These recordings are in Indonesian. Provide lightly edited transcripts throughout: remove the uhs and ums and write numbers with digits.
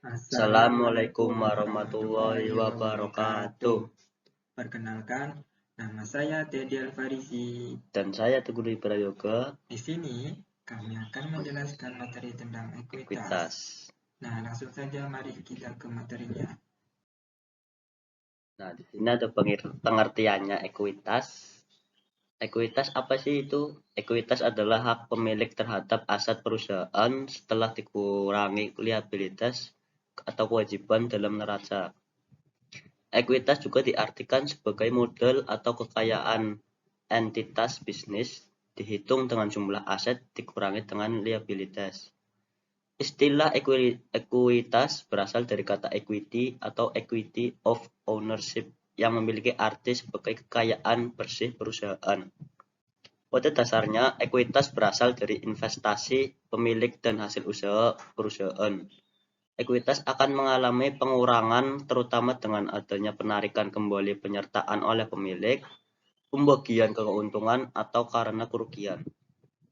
Assalamualaikum warahmatullahi wabarakatuh. Perkenalkan, nama saya Teddy Alfarisi. Dan saya Teguh Prayoga. Di sini kami akan menjelaskan materi tentang ekuitas. Nah, langsung saja mari kita ke materinya. Nah, di sini ada pengertiannya ekuitas. Ekuitas apa sih itu? Ekuitas adalah hak pemilik terhadap aset perusahaan setelah dikurangi liabilitas atau kewajiban dalam neraca. Ekuitas juga diartikan sebagai modal atau kekayaan entitas bisnis dihitung dengan jumlah aset dikurangi dengan liabilitas. Istilah ekuitas berasal dari kata equity atau equity of ownership yang memiliki arti sebagai kekayaan bersih perusahaan. Pada dasarnya, ekuitas berasal dari investasi pemilik dan hasil usaha perusahaan. Ekuitas akan mengalami pengurangan terutama dengan adanya penarikan kembali penyertaan oleh pemilik, pembagian keuntungan, atau karena kerugian.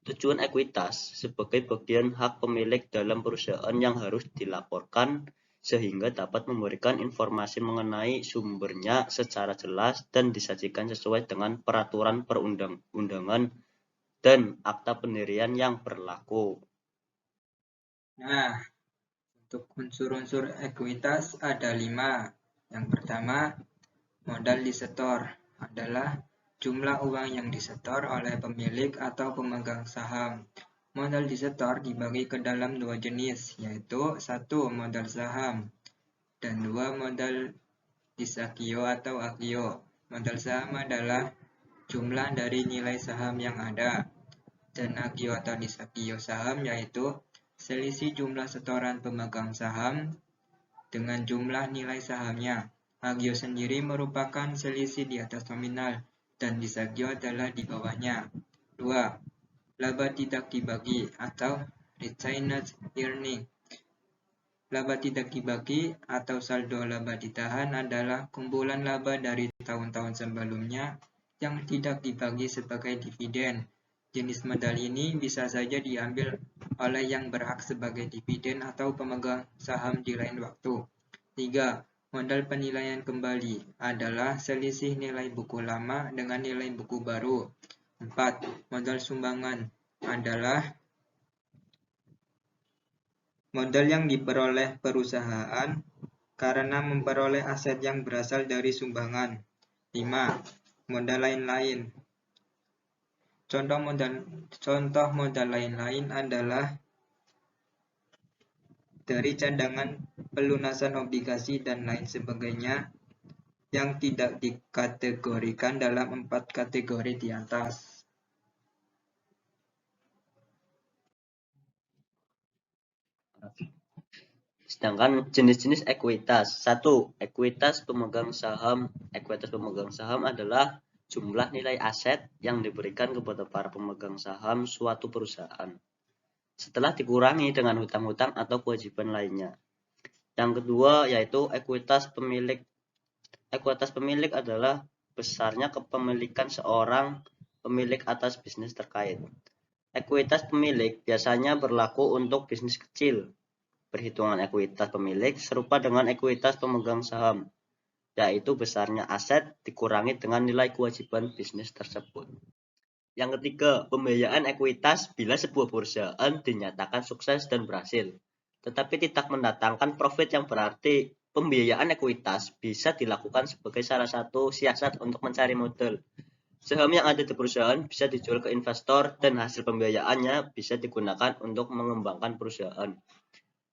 Tujuan ekuitas sebagai bagian hak pemilik dalam perusahaan yang harus dilaporkan sehingga dapat memberikan informasi mengenai sumbernya secara jelas dan disajikan sesuai dengan peraturan perundang-undangan dan akta pendirian yang berlaku. Nah, untuk unsur-unsur ekuitas ada 5. Yang pertama, modal disetor adalah jumlah uang yang disetor oleh pemilik atau pemegang saham. Modal disetor dibagi ke dalam 2 jenis, yaitu 1 modal saham dan 2 modal disakio atau akio. Modal saham adalah jumlah dari nilai saham yang ada, dan akio atau disakio saham yaitu selisih jumlah setoran pemegang saham dengan jumlah nilai sahamnya. Agio sendiri merupakan selisih di atas nominal dan disagio adalah di bawahnya. 2. Laba tidak dibagi atau retained earning. Laba tidak dibagi atau saldo laba ditahan adalah kumpulan laba dari tahun-tahun sebelumnya yang tidak dibagi sebagai dividen. Jenis modal ini bisa saja diambil oleh yang berhak sebagai dividen atau pemegang saham di lain waktu. 3. Modal penilaian kembali adalah selisih nilai buku lama dengan nilai buku baru. 4. Modal sumbangan adalah modal yang diperoleh perusahaan karena memperoleh aset yang berasal dari sumbangan. 5. Modal lain-lain. Contoh modal lain-lain adalah dari cadangan, pelunasan obligasi, dan lain sebagainya yang tidak dikategorikan dalam 4 kategori di atas. Sedangkan jenis-jenis ekuitas. 1. Ekuitas pemegang saham. Ekuitas pemegang saham adalah jumlah nilai aset yang diberikan kepada para pemegang saham suatu perusahaan setelah dikurangi dengan hutang-hutang atau kewajiban lainnya. Yang kedua yaitu ekuitas pemilik. Ekuitas pemilik adalah besarnya kepemilikan seorang pemilik atas bisnis terkait. Ekuitas pemilik biasanya berlaku untuk bisnis kecil. Perhitungan ekuitas pemilik serupa dengan ekuitas pemegang saham, yaitu besarnya aset dikurangi dengan nilai kewajiban bisnis tersebut. Yang ketiga, pembiayaan ekuitas bila sebuah perusahaan dinyatakan sukses dan berhasil, tetapi tidak mendatangkan profit yang berarti. Pembiayaan ekuitas bisa dilakukan sebagai salah satu siasat untuk mencari modal. Saham yang ada di perusahaan bisa dijual ke investor dan hasil pembiayaannya bisa digunakan untuk mengembangkan perusahaan.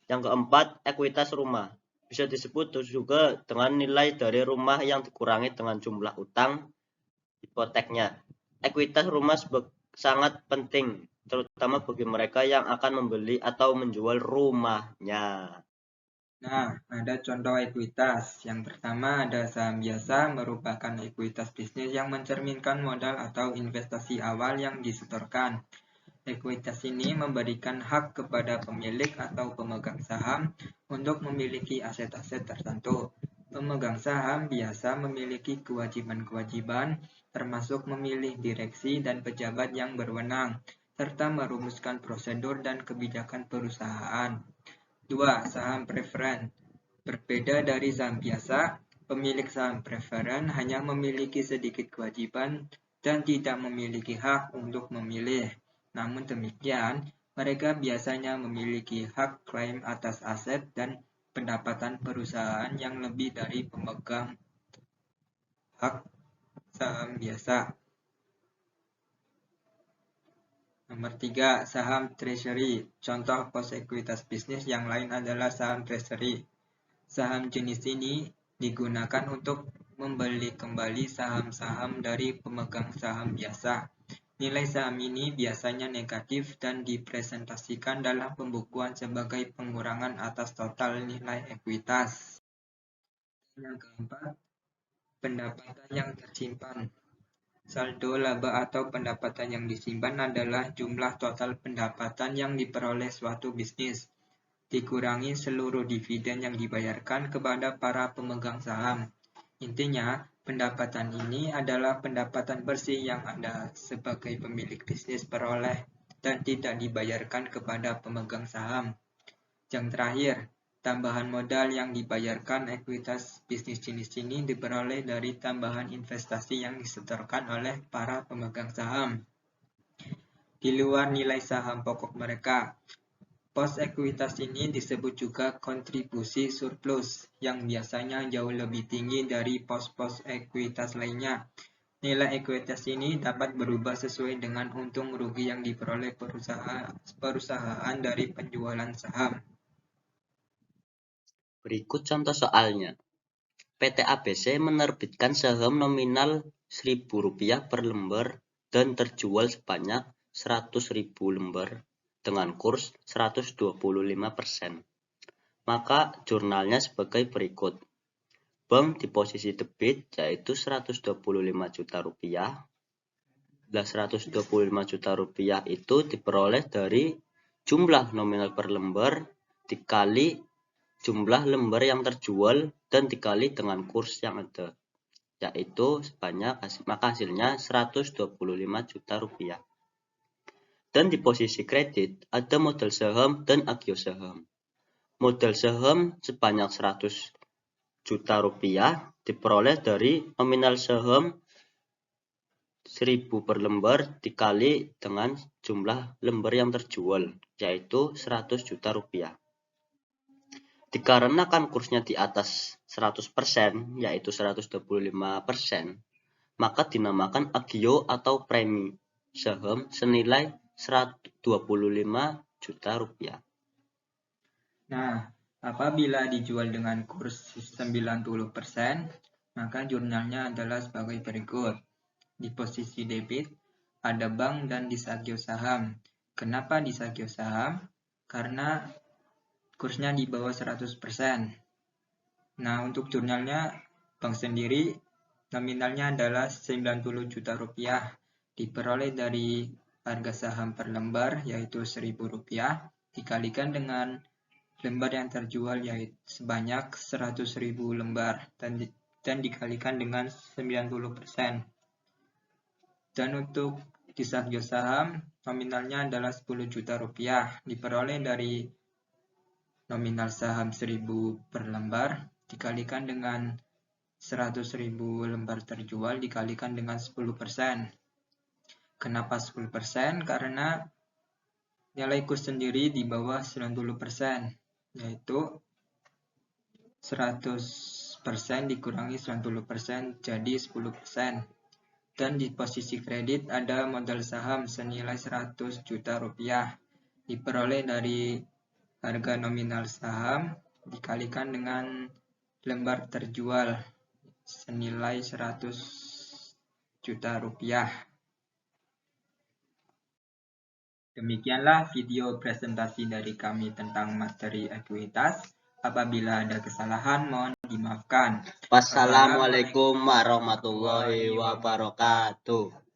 Yang keempat, ekuitas rumah. Bisa disebut juga dengan nilai dari rumah yang dikurangi dengan jumlah utang hipoteknya. Ekuitas rumah sangat penting, terutama bagi mereka yang akan membeli atau menjual rumahnya. Nah, ada contoh ekuitas. Yang pertama ada saham biasa, merupakan ekuitas bisnis yang mencerminkan modal atau investasi awal yang disetorkan. Ekuitas ini memberikan hak kepada pemilik atau pemegang saham untuk memiliki aset-aset tertentu. Pemegang saham biasa memiliki kewajiban-kewajiban, termasuk memilih direksi dan pejabat yang berwenang, serta merumuskan prosedur dan kebijakan perusahaan. 2. Saham preferen. Berbeda dari saham biasa, pemilik saham preferen hanya memiliki sedikit kewajiban dan tidak memiliki hak untuk memilih. Namun demikian, mereka biasanya memiliki hak klaim atas aset dan pendapatan perusahaan yang lebih dari pemegang hak saham biasa. Nomor 3. Saham treasury. Contoh pos ekuitas bisnis yang lain adalah saham treasury. Saham jenis ini digunakan untuk membeli kembali saham-saham dari pemegang saham biasa. Nilai saham ini biasanya negatif dan dipresentasikan dalam pembukuan sebagai pengurangan atas total nilai ekuitas. Yang keempat, pendapatan yang tersimpan. Saldo laba atau pendapatan yang disimpan adalah jumlah total pendapatan yang diperoleh suatu bisnis, dikurangi seluruh dividen yang dibayarkan kepada para pemegang saham. Intinya, pendapatan ini adalah pendapatan bersih yang Anda sebagai pemilik bisnis peroleh dan tidak dibayarkan kepada pemegang saham. Yang terakhir, tambahan modal yang dibayarkan ekuitas bisnis jenis ini diperoleh dari tambahan investasi yang disetorkan oleh para pemegang saham. Di luar nilai saham pokok mereka, pos ekuitas ini disebut juga kontribusi surplus, yang biasanya jauh lebih tinggi dari pos-pos ekuitas lainnya. Nilai ekuitas ini dapat berubah sesuai dengan untung rugi yang diperoleh perusahaan dari penjualan saham. Berikut contoh soalnya. PT ABC menerbitkan saham nominal Rp1.000 per lembar dan terjual sebanyak 100.000 lembar dengan kurs 125%. Maka jurnalnya sebagai berikut. Bank di posisi debit yaitu Rp125 juta. 125 juta rupiah itu diperoleh dari jumlah nominal per lembar dikali jumlah lembar yang terjual dan dikali dengan kurs yang ada, yaitu maka hasilnya 125 juta rupiah. Dan di posisi kredit ada modal saham dan agio saham. Modal saham sebanyak 100 juta rupiah diperoleh dari nominal saham 1.000 per lembar dikali dengan jumlah lembar yang terjual, yaitu 100 juta rupiah. Dikarenakan kursnya di atas 100%, yaitu 125%, maka dinamakan agio atau premi saham senilai 125 juta rupiah. Nah, apabila dijual dengan kurs 90%, maka jurnalnya adalah sebagai berikut. Di posisi debit, ada bank dan disagio saham. Kenapa disagio saham? Karena kursnya di bawah 100%. Nah, untuk jurnalnya, bank sendiri nominalnya adalah 90 juta rupiah, diperoleh dari harga saham per lembar, yaitu Rp1.000, dikalikan dengan lembar yang terjual, yaitu sebanyak 100.000 lembar, dan dikalikan dengan 90%. Dan untuk disagio saham, nominalnya adalah 10 juta rupiah, diperoleh dari nominal saham 1.000 per lembar, dikalikan dengan 100.000 lembar terjual, dikalikan dengan 10%. Kenapa 10%? Karena nilai kurs sendiri di bawah 90%, yaitu 100% dikurangi 90% jadi 10%. Dan di posisi kredit ada modal saham senilai 100 juta rupiah, diperoleh dari harga nominal saham dikalikan dengan lembar terjual senilai 100 juta rupiah. Demikianlah video presentasi dari kami tentang materi ekuitas. Apabila ada kesalahan, mohon dimaafkan. Wassalamualaikum warahmatullahi wabarakatuh.